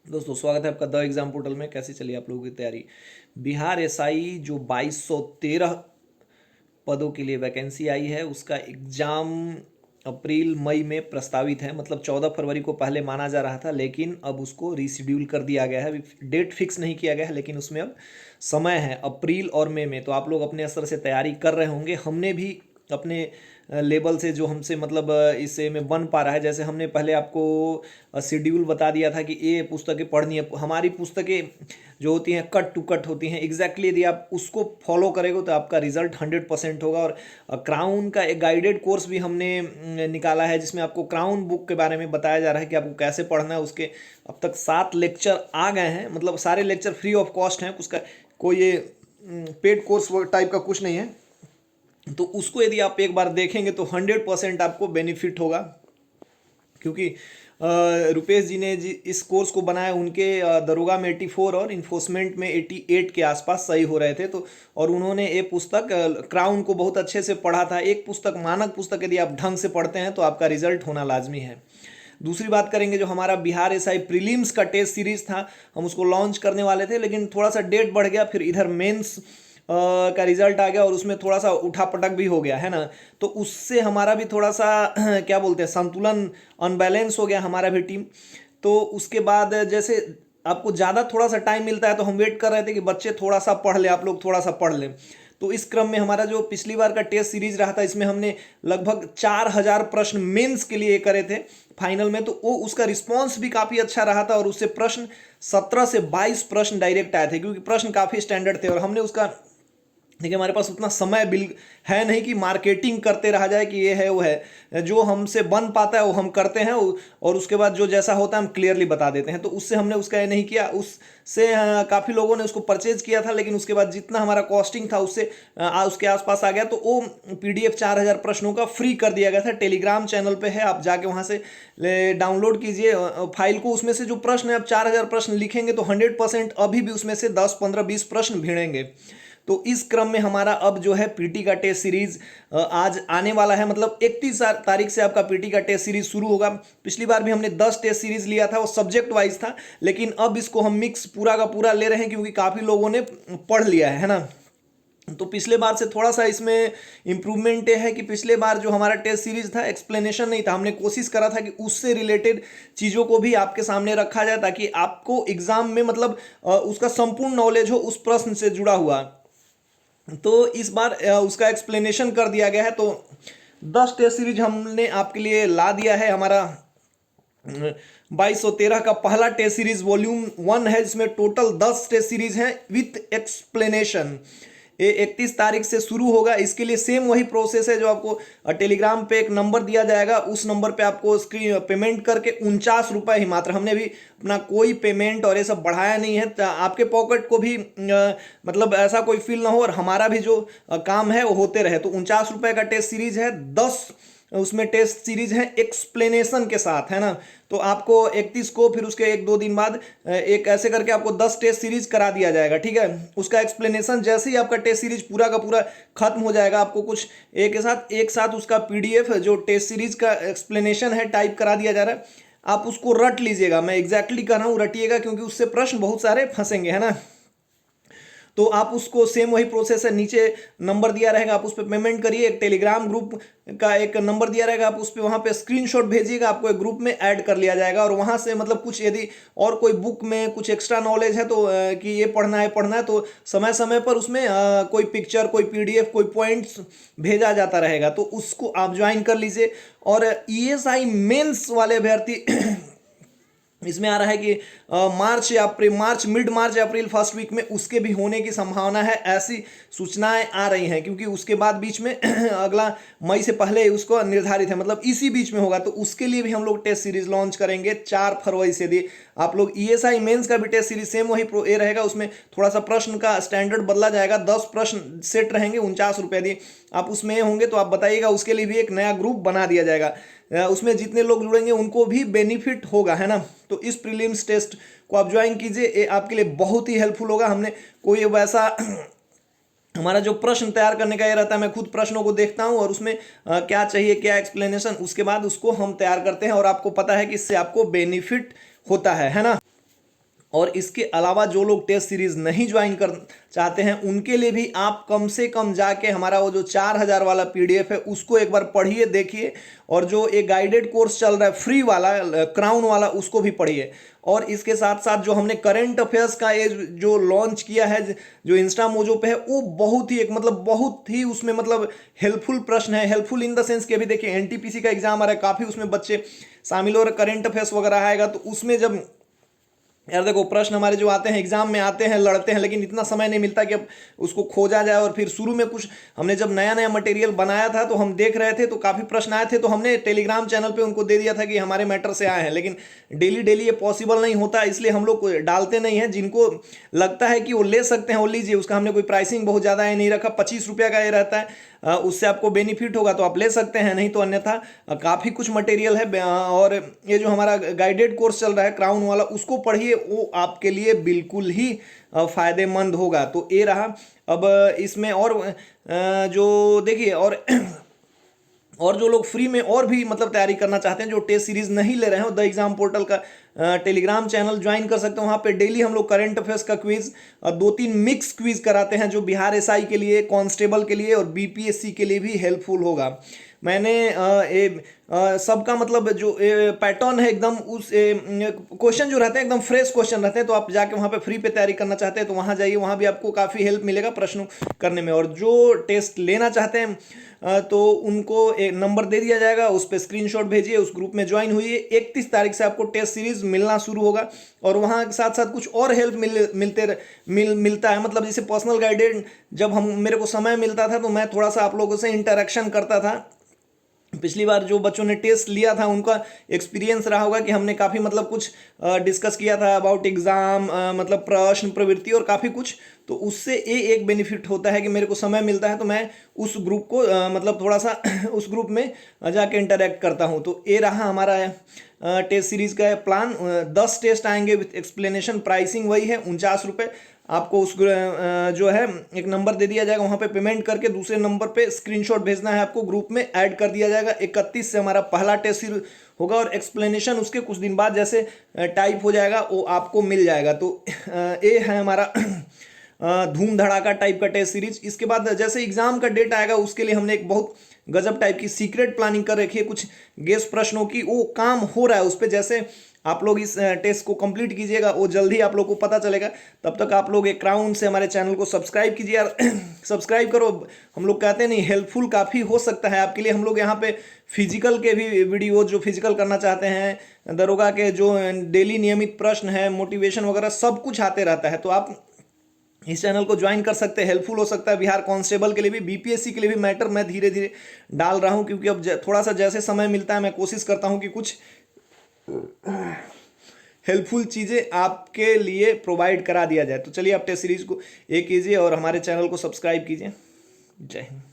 दोस्तों स्वागत है आपका द एग्जाम पोर्टल में। कैसी चली आप लोगों की तैयारी? बिहार एसआई जो 2213 पदों के लिए वैकेंसी आई है उसका एग्जाम अप्रैल मई में प्रस्तावित है। मतलब 14 फरवरी को पहले माना जा रहा था, लेकिन अब उसको रीशेड्यूल कर दिया गया है। अभी डेट फिक्स नहीं किया गया है, लेकिन उसमें अब समय है अप्रैल और मई में। तो आप लोग अपने स्तर से तैयारी कर रहे होंगे। हमने भी अपने लेवल से जो हमसे मतलब इससे में बन पा रहा है, जैसे हमने पहले आपको शेड्यूल बता दिया था कि ये पुस्तकें पढ़नी है। हमारी पुस्तकें जो होती हैं कट टू कट होती हैं एग्जैक्टली। यदि आप उसको फॉलो करेंगे तो आपका रिजल्ट 100% होगा। और क्राउन का एक गाइडेड कोर्स भी हमने निकाला है, जिसमें आपको क्राउन बुक के बारे में बताया जा रहा है कि आपको कैसे पढ़ना है। उसके अब तक 7 लेक्चर आ गए हैं, मतलब सारे लेक्चर फ्री ऑफ कॉस्ट हैं। उसका कोई ये पेड कोर्स टाइप का कुछ नहीं है। तो उसको यदि आप एक बार देखेंगे तो 100% आपको बेनिफिट होगा, क्योंकि रुपेश जी ने इस कोर्स को बनाया। उनके दरोगा में 84 और इन्फोर्समेंट में 88 के आसपास सही हो रहे थे। तो और उन्होंने ये पुस्तक क्राउन को बहुत अच्छे से पढ़ा था। एक पुस्तक, मानक पुस्तक, यदि आप ढंग से पढ़ते हैं तो आपका रिजल्ट होना लाजमी है। दूसरी बात करेंगे, जो हमारा बिहार एसआई प्रीलिम्स का टेस्ट सीरीज था, हम उसको लॉन्च करने वाले थे, लेकिन थोड़ा सा डेट बढ़ गया। फिर इधर मेंस का रिजल्ट आ गया और उसमें थोड़ा सा उठापटक भी हो गया है ना। तो उससे हमारा भी थोड़ा सा क्या बोलते हैं, संतुलन अनबैलेंस हो गया हमारा भी टीम। तो उसके बाद जैसे आपको ज़्यादा थोड़ा सा टाइम मिलता है, तो हम वेट कर रहे थे कि बच्चे थोड़ा सा पढ़ ले, आप लोग थोड़ा सा पढ़ लें। तो इस क्रम में हमारा जो पिछली बार का टेस्ट सीरीज रहा था, इसमें हमने लगभग 4000 प्रश्न मेंस के लिए करे थे फाइनल में। तो वो उसका रिस्पांस भी काफ़ी अच्छा रहा था और उससे प्रश्न 17 से 22 प्रश्न डायरेक्ट आए थे, क्योंकि प्रश्न काफ़ी स्टैंडर्ड थे। और हमने उसका, देखिए हमारे पास उतना समय बिल है नहीं कि मार्केटिंग करते रहा जाए कि ये है वो है। जो हमसे बन पाता है वो हम करते हैं, और उसके बाद जो जैसा होता है हम क्लियरली बता देते हैं। तो उससे हमने उसका ये नहीं किया। उससे काफ़ी लोगों ने उसको परचेज किया था, लेकिन उसके बाद जितना हमारा कॉस्टिंग था उससे उसके आसपास आ गया। तो वो PDF 4000 प्रश्नों का फ्री कर दिया गया था। टेलीग्राम चैनल पे है, आप जाके वहाँ से डाउनलोड कीजिए फाइल को। उसमें से जो प्रश्न है, आप 4000 प्रश्न लिखेंगे तो 100% अभी भी उसमें से 10, 15, 20 प्रश्न भिड़ेंगे। तो इस क्रम में हमारा अब जो है पीटी का टेस्ट सीरीज आज आने वाला है। मतलब 31 तारीख से आपका पीटी का टेस्ट सीरीज शुरू होगा। पिछली बार भी हमने 10 टेस्ट सीरीज लिया था, वो सब्जेक्ट वाइज था, लेकिन अब इसको हम मिक्स पूरा का पूरा ले रहे हैं, क्योंकि काफ़ी लोगों ने पढ़ लिया है ना। तो पिछले बार से थोड़ा सा इसमें इम्प्रूवमेंट ये है कि पिछले बार जो हमारा टेस्ट सीरीज था, एक्सप्लेनेशन नहीं था। हमने कोशिश करा था कि उससे रिलेटेड चीज़ों को भी आपके सामने रखा जाए, ताकि आपको एग्जाम में मतलब उसका संपूर्ण नॉलेज हो उस प्रश्न से जुड़ा हुआ। तो इस बार उसका एक्सप्लेनेशन कर दिया गया है। तो 10 टेस्ट सीरीज हमने आपके लिए ला दिया है। हमारा 2213 का पहला टेस्ट सीरीज वॉल्यूम 1 है, जिसमें टोटल 10 टेस्ट सीरीज हैं विथ एक्सप्लेनेशन। ये 31 तारीख से शुरू होगा। इसके लिए सेम वही प्रोसेस है जो आपको टेलीग्राम पे एक नंबर दिया जाएगा, उस नंबर पे आपको स्क्रीन पेमेंट करके 49 रुपये ही मात्र। हमने भी अपना कोई पेमेंट और ये सब बढ़ाया नहीं है, आपके पॉकेट को भी मतलब ऐसा कोई फील ना हो, और हमारा भी जो काम है वो होते रहे। तो 49 रुपये का टेस्ट सीरीज है, 10 उसमें टेस्ट सीरीज है एक्सप्लेनेशन के साथ, है ना। तो आपको 31 को, फिर उसके 1-2 दिन बाद एक ऐसे करके आपको 10 टेस्ट सीरीज करा दिया जाएगा, ठीक है। उसका एक्सप्लेनेशन जैसे ही आपका टेस्ट सीरीज पूरा का पूरा खत्म हो जाएगा, आपको कुछ एक साथ उसका PDF जो टेस्ट सीरीज का एक्सप्लेनेशन है टाइप करा दिया जा रहा है। आप उसको रट लीजिएगा, मैं एग्जैक्टली कह रहा हूँ रटिएगा, क्योंकि उससे प्रश्न बहुत सारे फंसेंगे, है ना। तो आप उसको सेम वही प्रोसेस है, नीचे नंबर दिया रहेगा, आप उस पर पेमेंट करिए। एक टेलीग्राम ग्रुप का एक नंबर दिया रहेगा, आप उस पर वहाँ पे स्क्रीनशॉट भेजिएगा, आपको एक ग्रुप में ऐड कर लिया जाएगा। और वहाँ से मतलब कुछ यदि और कोई बुक में कुछ एक्स्ट्रा नॉलेज है, तो कि ये पढ़ना है, तो समय समय पर उसमें कोई पिक्चर, कोई PDF, कोई पॉइंट्स भेजा जाता रहेगा। तो उसको आप ज्वाइन कर लीजिए। और ESI मेंस वाले अभ्यर्थी इसमें आ रहा है कि मिड मार्च या अप्रैल फर्स्ट वीक में उसके भी होने की संभावना है, ऐसी सूचनाएं आ रही हैं। क्योंकि उसके बाद बीच में अगला मई से पहले उसको निर्धारित है, मतलब इसी बीच में होगा। तो उसके लिए भी हम लोग टेस्ट सीरीज लॉन्च करेंगे 4 फरवरी से। यदि आप लोग ESI मेंस का भी टेस्ट सीरीज सेम वही ये रहेगा, उसमें थोड़ा सा प्रश्न का स्टैंडर्ड बदला जाएगा। 10 प्रश्न सेट रहेंगे, 49 रुपये दिए। आप उसमें होंगे तो आप बताइएगा, उसके लिए भी एक नया ग्रुप बना दिया जाएगा। उसमें जितने लोग जुड़ेंगे उनको भी बेनिफिट होगा, है ना। तो इस प्रीलिम्स टेस्ट को आप ज्वाइन कीजिए, ये आपके लिए बहुत ही हेल्पफुल होगा। हमने कोई वैसा हमारा जो प्रश्न तैयार करने का ये रहता है, मैं खुद प्रश्नों को देखता हूं और उसमें क्या चाहिए, क्या एक्सप्लेनेशन, उसके बाद उसको हम तैयार करते हैं। और आपको पता है कि इससे आपको बेनिफिट होता है ना। और इसके अलावा जो लोग टेस्ट सीरीज नहीं ज्वाइन कर चाहते हैं उनके लिए भी आप कम से कम जाके हमारा वो जो 4000 वाला पीडीएफ है उसको एक बार पढ़िए, देखिए, और जो एक गाइडेड कोर्स चल रहा है फ्री वाला क्राउन वाला उसको भी पढ़िए। और इसके साथ साथ जो हमने करंट अफेयर्स का ये जो लॉन्च किया है जो इंस्टा मोजो पे है, वो बहुत ही एक मतलब बहुत ही उसमें मतलब हेल्पफुल प्रश्न है। हेल्पफुल इन द सेंस कि अभी देखिए एनटीपीसी का एग्जाम आ रहा है, काफ़ी उसमें बच्चे शामिल हो रहे, करंट अफेयर्स वगैरह आएगा तो उसमें जब यार देखो प्रश्न हमारे जो आते हैं एग्जाम में आते हैं, लड़ते हैं, लेकिन इतना समय नहीं मिलता कि अब उसको खोजा जाए। और फिर शुरू में कुछ हमने जब नया नया मटेरियल बनाया था तो हम देख रहे थे तो काफ़ी प्रश्न आए थे, तो हमने टेलीग्राम चैनल पे उनको दे दिया था कि हमारे मैटर से आए हैं, लेकिन डेली डेली ये पॉसिबल नहीं होता, इसलिए हम लोग डालते नहीं हैं। जिनको लगता है कि वो ले सकते हैं वो लीजिए, उसका हमने कोई प्राइसिंग बहुत ज़्यादा ये नहीं रखा, 25 रुपये का ये रहता है, उससे आपको बेनिफिट होगा तो आप ले सकते हैं, नहीं तो अन्यथा काफ़ी कुछ मटेरियल है। और ये जो हमारा गाइडेड कोर्स चल रहा है क्राउन वाला उसको पढ़िए, वो आपके लिए बिल्कुल ही फ़ायदेमंद होगा। तो ये रहा। अब इसमें और जो देखिए और जो लोग फ्री में और भी मतलब तैयारी करना चाहते हैं, जो टेस्ट सीरीज नहीं ले रहे हैं, द एग्जाम पोर्टल का टेलीग्राम चैनल ज्वाइन कर सकते हैं। वहाँ पे डेली हम लोग करंट अफेयर्स का क्विज 2-3 मिक्स क्विज कराते हैं, जो बिहार एसआई के लिए, कांस्टेबल के लिए और बीपीएससी के लिए भी हेल्पफुल होगा। मैंने सबका मतलब जो पैटर्न है एकदम उस क्वेश्चन जो रहते हैं एकदम फ्रेश क्वेश्चन रहते हैं, तो आप जाके वहाँ पे फ्री पे तैयारी करना चाहते हैं तो वहाँ जाइए, वहाँ भी आपको काफ़ी हेल्प मिलेगा प्रश्नों करने में। और जो टेस्ट लेना चाहते हैं तो उनको एक नंबर दे दिया जाएगा, उस पर स्क्रीनशॉट भेजिए, उस ग्रुप में ज्वाइन हुई। 31 तारीख से आपको टेस्ट सीरीज मिलना शुरू होगा और वहाँ के साथ साथ कुछ और हेल्प मिलता है। मतलब जैसे पर्सनल गाइडेड जब हम मेरे को समय मिलता था तो मैं थोड़ा सा आप लोगों से इंटरेक्शन करता था। पिछली बार जो बच्चों ने टेस्ट लिया था उनका एक्सपीरियंस रहा होगा कि हमने काफ़ी मतलब कुछ डिस्कस किया था अबाउट एग्ज़ाम, मतलब प्रश्न प्रवृत्ति और काफ़ी कुछ। तो उससे ये एक बेनिफिट होता है कि मेरे को समय मिलता है तो मैं उस ग्रुप को मतलब थोड़ा सा उस ग्रुप में जाके इंटरेक्ट करता हूँ। तो ये रहा हमारा टेस्ट सीरीज़ का प्लान। 10 टेस्ट आएंगे विथ एक्सप्लेनेशन, प्राइसिंग वही है 49 रुपये। आपको उस जो है एक नंबर दे दिया जाएगा, वहाँ पे पेमेंट करके दूसरे नंबर पे स्क्रीनशॉट भेजना है, आपको ग्रुप में ऐड कर दिया जाएगा। 31 से हमारा पहला टेस्ट होगा और एक्सप्लेनेशन उसके कुछ दिन बाद जैसे टाइप हो जाएगा वो आपको मिल जाएगा। तो ये है हमारा धूम धड़ाका टाइप का टेस्ट सीरीज। इसके बाद जैसे एग्जाम का डेट आएगा उसके लिए हमने एक बहुत गजब टाइप की सीक्रेट प्लानिंग कर रखी है, कुछ गेस प्रश्नों की, वो काम हो रहा है उस पर। जैसे आप लोग इस टेस्ट को कंप्लीट कीजिएगा वो जल्दी आप लोग को पता चलेगा। तब तक आप लोग एक क्राउन से हमारे चैनल को सब्सक्राइब कीजिए यार सब्सक्राइब करो। हम लोग कहते नहीं, हेल्पफुल काफ़ी हो सकता है आपके लिए। हम लोग यहाँ पे फिजिकल के भी वीडियो, जो फिजिकल करना चाहते हैं, दरोगा के जो डेली नियमित प्रश्न है, मोटिवेशन वगैरह सब कुछ आते रहता है। तो आप इस चैनल को ज्वाइन कर सकते हैं, हेल्पफुल हो सकता है। बिहार कांस्टेबल के लिए भी, बीपीएससी के लिए भी मैटर मैं धीरे धीरे डाल रहा हूँ, क्योंकि अब थोड़ा सा जैसे समय मिलता है मैं कोशिश करता हूँ कि कुछ हेल्पफुल चीज़ें आपके लिए प्रोवाइड करा दिया जाए। तो चलिए आप टेस्ट सीरीज को कीजिए और हमारे चैनल को सब्सक्राइब कीजिए। जय हिंद।